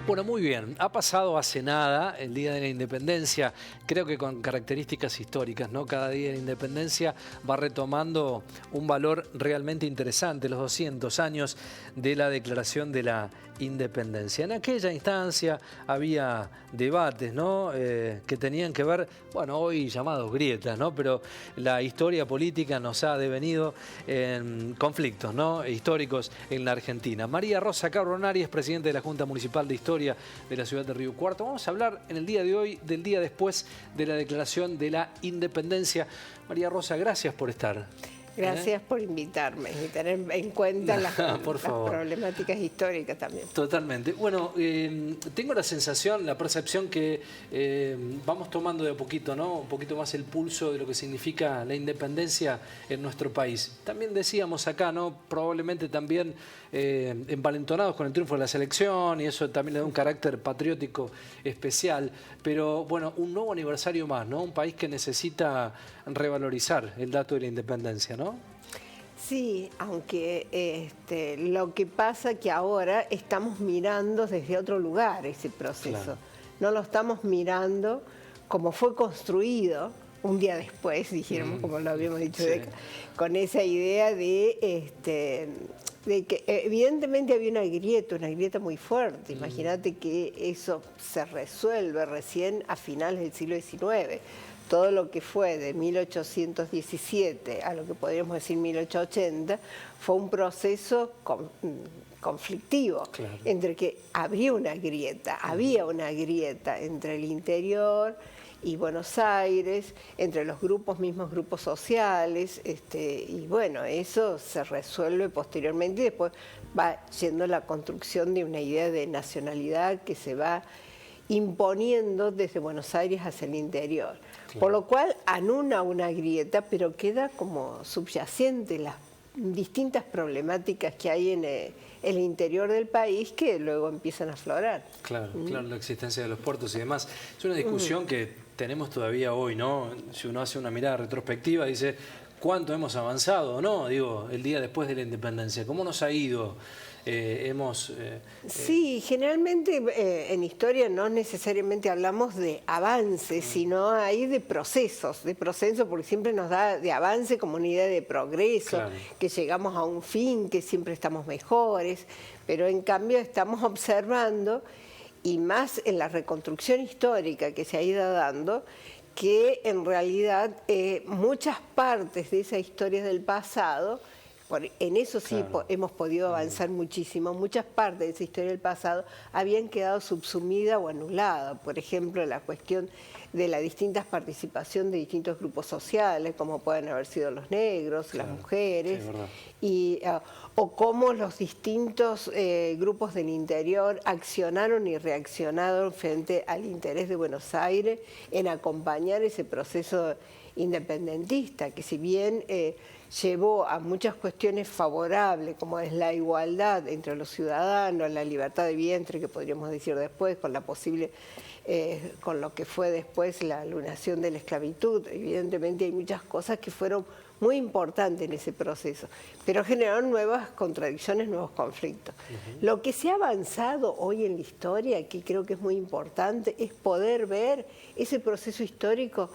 Bueno, muy bien. Ha pasado hace nada el Día de la Independencia, creo que con características históricas, ¿no? Cada Día de la Independencia va retomando un valor realmente interesante, los 200 años de la Declaración de la Independencia. En aquella instancia había debates, ¿no? Que tenían que ver, bueno, hoy llamados grietas, ¿no? Pero la historia política nos ha devenido en conflictos, ¿no? Históricos en la Argentina. María Rosa Carbonari es presidenta de la Junta Municipal de Historia de la ciudad de Río Cuarto. Vamos a hablar en el día de hoy del día después de la Declaración de la Independencia. María Rosa, gracias por estar. Gracias por invitarme y tener en cuenta las problemáticas históricas también. Totalmente. Bueno, tengo la sensación, la percepción que vamos tomando de a poquito, ¿no? Un poquito más el pulso de lo que significa la independencia en nuestro país. También decíamos acá, ¿no? Probablemente también envalentonados con el triunfo de la selección y eso también le da un carácter patriótico especial. Pero bueno, un nuevo aniversario más, ¿no? Un país que necesita revalorizar el dato de la independencia, ¿no? Sí, aunque lo que pasa que ahora estamos mirando desde otro lugar ese proceso. Claro. No lo estamos mirando como fue construido un día después, dijéramos, como lo habíamos dicho, sí, con esa idea de que evidentemente había una grieta muy fuerte. Imagínate que eso se resuelve recién a finales del siglo XIX. Todo lo que fue de 1817 a lo que podríamos decir 1880 fue un proceso conflictivo, claro, entre que había una grieta entre el interior y Buenos Aires, entre los mismos grupos sociales, y bueno, eso se resuelve posteriormente y después va yendo la construcción de una idea de nacionalidad que se va imponiendo desde Buenos Aires hacia el interior. Claro. Por lo cual anula una grieta, pero queda como subyacente las distintas problemáticas que hay en el interior del país que luego empiezan a aflorar. Claro, claro, la existencia de los puertos y demás. Es una discusión que tenemos todavía hoy, ¿no? Si uno hace una mirada retrospectiva, dice, ¿cuánto hemos avanzado, no? Digo, el día después de la independencia, ¿cómo nos ha ido? Sí, generalmente en historia no necesariamente hablamos de avances, sino ahí de procesos, porque siempre nos da de avance como una idea de progreso, claro, que llegamos a un fin, que siempre estamos mejores, pero en cambio estamos observando, y más en la reconstrucción histórica que se ha ido dando, que en realidad muchas partes de esa historia del pasado, en eso sí, claro, hemos podido avanzar muchísimo. Muchas partes de esa historia del pasado habían quedado subsumidas o anuladas. Por ejemplo, la cuestión de la distinta participación de distintos grupos sociales, como pueden haber sido los negros, claro, las mujeres, sí, o cómo los distintos grupos del interior accionaron y reaccionaron frente al interés de Buenos Aires en acompañar ese proceso independentista, que si bien llevó a muchas cuestiones favorables, como es la igualdad entre los ciudadanos, la libertad de vientre, que podríamos decir después, con la posible, con lo que fue después la lunación de la esclavitud. Evidentemente hay muchas cosas que fueron muy importantes en ese proceso, pero generaron nuevas contradicciones, nuevos conflictos. Lo que se ha avanzado hoy en la historia, que creo que es muy importante, es poder ver ese proceso histórico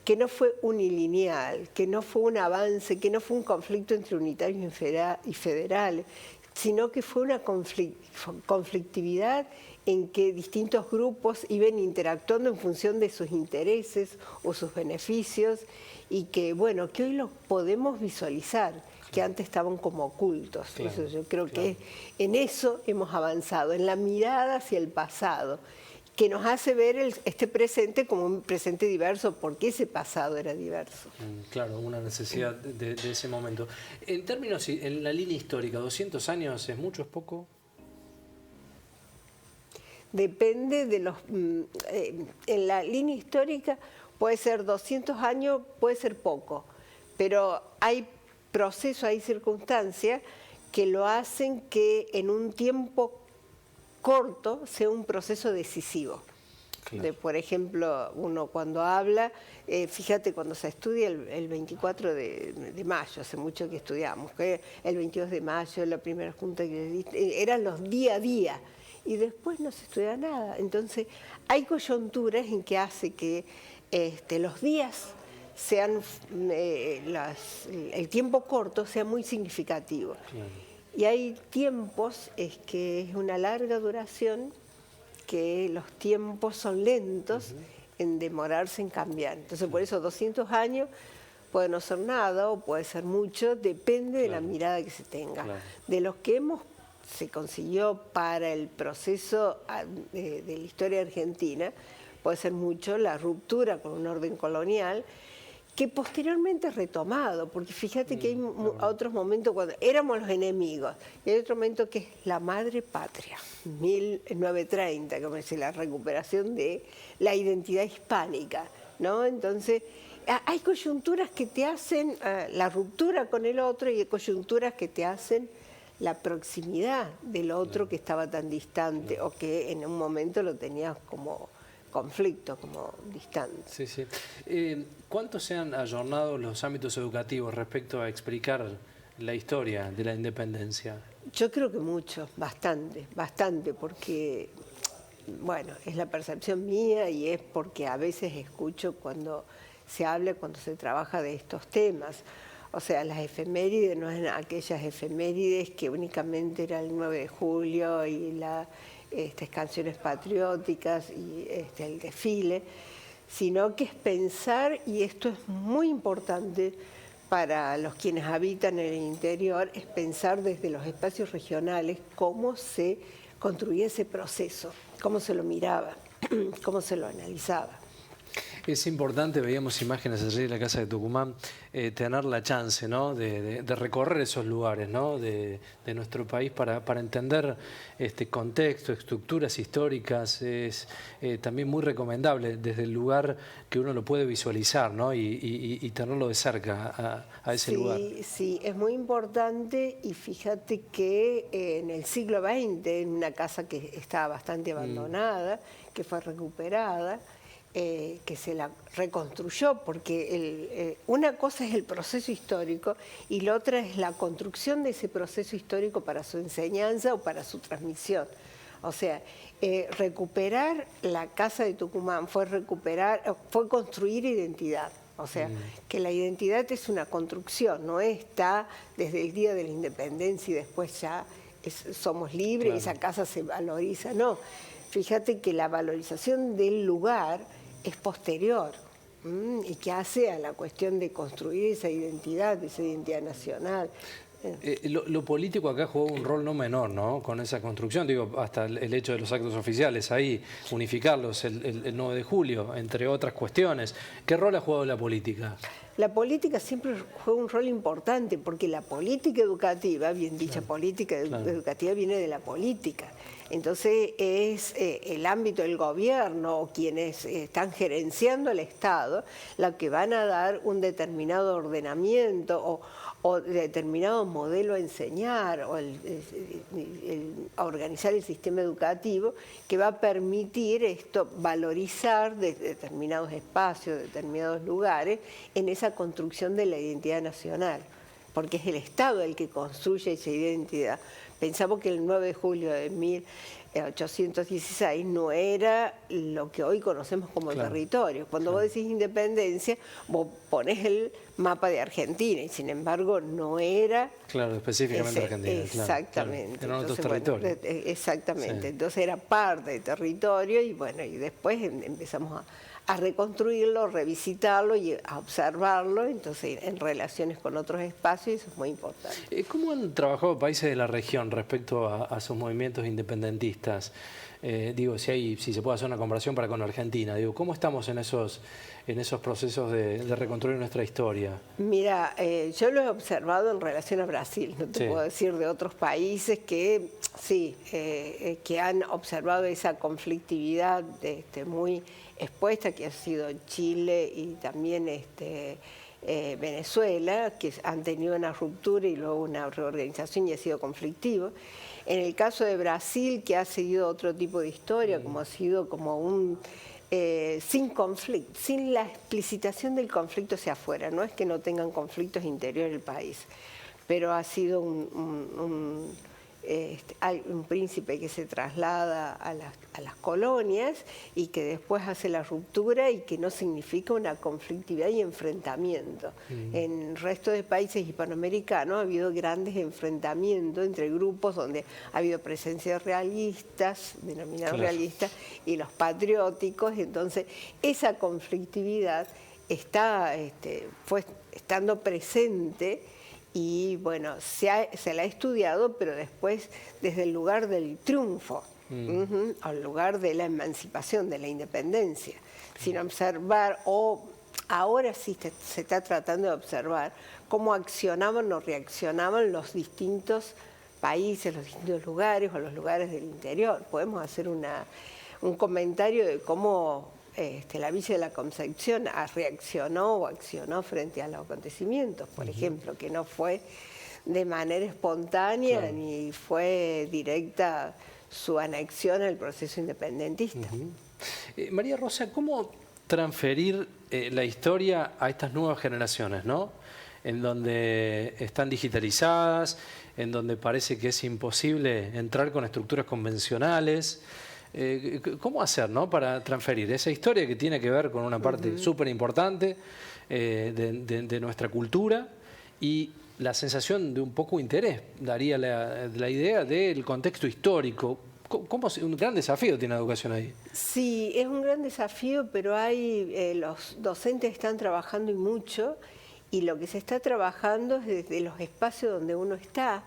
que no fue unilineal, que no fue un avance, que no fue un conflicto entre unitarios y federales, sino que fue una conflictividad en que distintos grupos iban interactuando en función de sus intereses o sus beneficios y que, bueno, que hoy los podemos visualizar, que antes estaban como ocultos. Claro, eso yo creo, claro, que en eso hemos avanzado, en la mirada hacia el pasado, que nos hace ver este presente como un presente diverso, porque ese pasado era diverso. Claro, una necesidad de ese momento. En términos, en la línea histórica, ¿200 años es mucho, es poco? Depende de los... en la línea histórica puede ser 200 años, puede ser poco, pero hay procesos, hay circunstancias que lo hacen que en un tiempo corto sea un proceso decisivo. Claro. Por ejemplo, uno cuando habla, fíjate, cuando se estudia el 24 de mayo, hace mucho que estudiamos, que el 22 de mayo, la primera junta que eran los día a día, y después no se estudia nada. Entonces, hay coyunturas en que hace que los días sean, el tiempo corto sea muy significativo. Claro. Y hay tiempos que es una larga duración, que los tiempos son lentos en demorarse en cambiar. Entonces, por eso 200 años puede no ser nada o puede ser mucho, depende de la mirada que se tenga. Claro. De los que se consiguió para el proceso de la historia argentina, puede ser mucho la ruptura con un orden colonial, que posteriormente es retomado, porque fíjate que hay otros momentos cuando éramos los enemigos, y hay otro momento que es la madre patria, 1930, como dice, la recuperación de la identidad hispánica, ¿no? Entonces, hay coyunturas que te hacen la ruptura con el otro y hay coyunturas que te hacen la proximidad del otro que estaba tan distante o que en un momento lo tenías como conflicto, como distante. Sí, sí. ¿Cuánto se han ayornado los ámbitos educativos respecto a explicar la historia de la independencia? Yo creo que mucho, bastante, porque, bueno, es la percepción mía y es porque a veces escucho cuando se habla, cuando se trabaja de estos temas. O sea, las efemérides no eran aquellas efemérides que únicamente era el 9 de julio y canciones patrióticas y el desfile, sino que es pensar, y esto es muy importante para los quienes habitan en el interior, es pensar desde los espacios regionales cómo se construía ese proceso, cómo se lo miraba, cómo se lo analizaba. Es importante, veíamos imágenes allí de la Casa de Tucumán, tener la chance, ¿no?, de recorrer esos lugares, ¿no?, de nuestro país para entender contexto, estructuras históricas. Es también muy recomendable desde el lugar que uno lo puede visualizar, ¿no?, y tenerlo de cerca a ese lugar. Sí, es muy importante, y fíjate que en el siglo XX, en una casa que estaba bastante abandonada, que fue recuperada, que se la reconstruyó, porque una cosa es el proceso histórico y la otra es la construcción de ese proceso histórico para su enseñanza o para su transmisión. O sea, recuperar la Casa de Tucumán fue construir identidad. O sea, que la identidad es una construcción, no está desde el día de la independencia y después ya somos libres, claro, y esa casa se valoriza. No, fíjate que la valorización del lugar es posterior y que hace a la cuestión de construir esa identidad nacional. Lo político acá jugó un rol no menor, ¿no?, con esa construcción, digo, hasta el hecho de los actos oficiales, ahí, unificarlos el 9 de julio, entre otras cuestiones. ¿Qué rol ha jugado la política? La política siempre juega un rol importante, porque la política educativa, bien dicha, claro, política educativa viene de la política. Entonces es el ámbito del gobierno o quienes están gerenciando el Estado los que van a dar un determinado ordenamiento o determinado modelo a enseñar o a organizar el sistema educativo que va a permitir valorizar determinados espacios, determinados lugares en esa construcción de la identidad nacional, porque es el Estado el que construye esa identidad. Pensamos que el 9 de julio de 1816 no era lo que hoy conocemos como, claro, territorio. Cuando, claro, vos decís independencia, vos ponés el mapa de Argentina y sin embargo no era... Claro, específicamente Argentina. Exactamente. Claro, eran otros territorios. Bueno, exactamente. Sí. Entonces era parte del territorio y bueno, y después empezamos a reconstruirlo, revisitarlo y a observarlo, entonces en relaciones con otros espacios, eso es muy importante. ¿Cómo han trabajado países de la región respecto a sus movimientos independentistas? Digo, si se puede hacer una comparación con Argentina, digo, ¿cómo estamos en esos procesos de reconstruir nuestra historia? Mira, yo lo he observado en relación a Brasil, no te, sí, puedo decir de otros países que sí, que han observado esa conflictividad muy expuesta, que ha sido Chile y también Venezuela, que han tenido una ruptura y luego una reorganización y ha sido conflictivo. En el caso de Brasil, que ha seguido otro tipo de historia, como ha sido como un... sin conflicto, sin la explicitación del conflicto hacia afuera. No es que no tengan conflictos interiores del país, pero ha sido hay un príncipe que se traslada a las colonias y que después hace la ruptura y que no significa una conflictividad y enfrentamiento. En el resto de países hispanoamericanos ha habido grandes enfrentamientos entre grupos donde ha habido presencia de realistas, denominados realistas, y los patrióticos. Entonces, esa conflictividad fue estando presente. Y bueno, se la ha estudiado, pero después desde el lugar del triunfo, al lugar de la emancipación, de la independencia, sin observar, o ahora sí se está tratando de observar cómo accionaban o reaccionaban los distintos países, los distintos lugares o los lugares del interior. Podemos hacer un comentario de cómo la Villa de la Concepción reaccionó o accionó frente a los acontecimientos, por ejemplo, que no fue de manera espontánea ni fue directa su anexión al proceso independentista. María Rosa, ¿cómo transferir la historia a estas nuevas generaciones, ¿no? En donde están digitalizadas, en donde parece que es imposible entrar con estructuras convencionales? ¿Cómo hacer, ¿no?, para transferir esa historia que tiene que ver con una parte súper importante de nuestra cultura y la sensación de un poco interés, daría la idea del contexto histórico? Un gran desafío tiene la educación ahí. Sí, es un gran desafío, pero los docentes están trabajando y mucho, y lo que se está trabajando es desde los espacios donde uno está.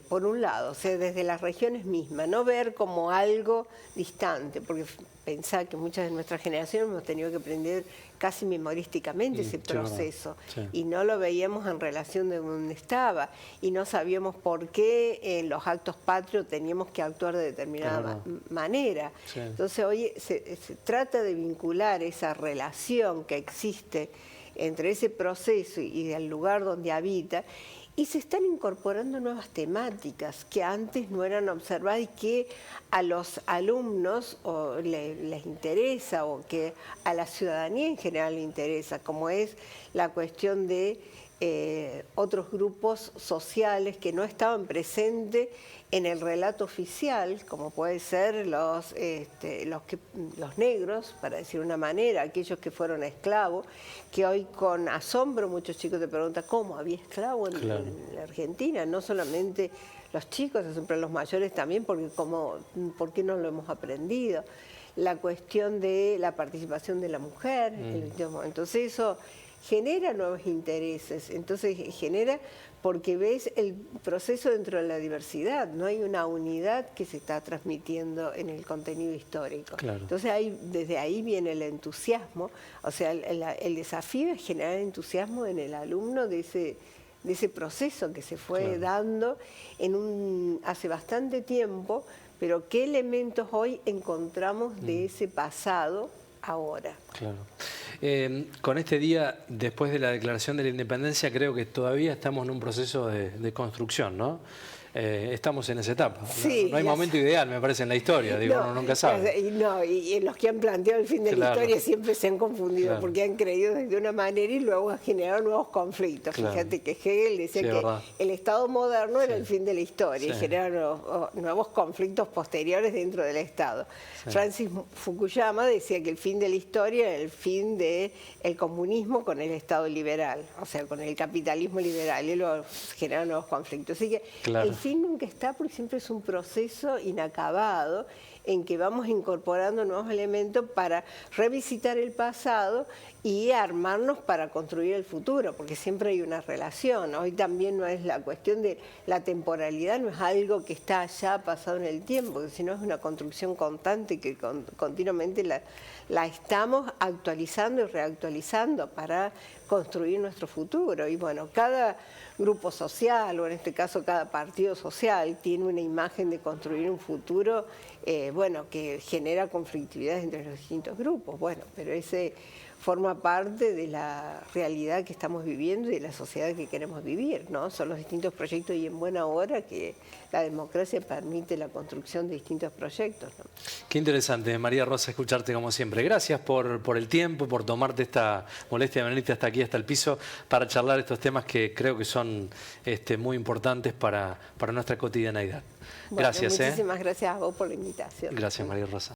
Por un lado, o sea, desde las regiones mismas, no ver como algo distante, porque pensá que muchas de nuestras generaciones hemos tenido que aprender casi memorísticamente ese proceso, y no lo veíamos en relación de donde estaba, y no sabíamos por qué en los actos patrios teníamos que actuar de determinada manera. Entonces hoy se trata de vincular esa relación que existe entre ese proceso y el lugar donde habita, y se están incorporando nuevas temáticas que antes no eran observadas y que a los alumnos les interesa, o que a la ciudadanía en general le interesa, como es la cuestión de otros grupos sociales que no estaban presentes en el relato oficial, como puede ser los negros, para decir una manera, aquellos que fueron esclavos, que hoy con asombro muchos chicos te preguntan cómo había esclavos en la Argentina, no solamente los chicos, siempre los mayores también, porque ¿por qué no lo hemos aprendido? La cuestión de la participación de la mujer, entonces eso genera nuevos intereses, entonces genera, porque ves el proceso dentro de la diversidad, no hay una unidad que se está transmitiendo en el contenido histórico. Entonces desde ahí viene el entusiasmo, o sea, el desafío es generar entusiasmo en el alumno de ese proceso que se fue dando hace bastante tiempo, pero qué elementos hoy encontramos de ese pasado ahora. Con este día, después de la declaración de la independencia, creo que todavía estamos en un proceso de construcción, ¿no? Estamos en esa etapa. Sí, no hay momento ideal, me parece, en la historia, digo, uno nunca sabe. Y los que han planteado el fin de la historia siempre se han confundido, porque han creído de una manera y luego han generado nuevos conflictos. Fíjate que Hegel decía que el Estado moderno era el fin de la historia y generaron nuevos conflictos posteriores dentro del Estado. Francis Fukuyama decía que el fin de la historia era el fin del comunismo con el Estado liberal, o sea, con el capitalismo liberal, y luego generaron nuevos conflictos. Así que el fin nunca está, porque siempre es un proceso inacabado en que vamos incorporando nuevos elementos para revisitar el pasado y armarnos para construir el futuro, porque siempre hay una relación. Hoy también no es la cuestión de la temporalidad, no es algo que está ya pasado en el tiempo, sino es una construcción constante que continuamente la estamos actualizando y reactualizando para construir nuestro futuro. Y bueno, cada grupo social, o en este caso cada partido social, tiene una imagen de construir un futuro que genera conflictividades entre los distintos grupos. Bueno, pero ese forma parte de la realidad que estamos viviendo y de la sociedad que queremos vivir, ¿no? Son los distintos proyectos y en buena hora que la democracia permite la construcción de distintos proyectos, ¿no? Qué interesante, María Rosa, escucharte como siempre. Gracias por el tiempo, por tomarte esta molestia de venirte hasta aquí, hasta el piso, para charlar estos temas que creo que son muy importantes para nuestra cotidianeidad. Bueno, Gracias. Muchísimas gracias a vos por la invitación. Gracias, María Rosa.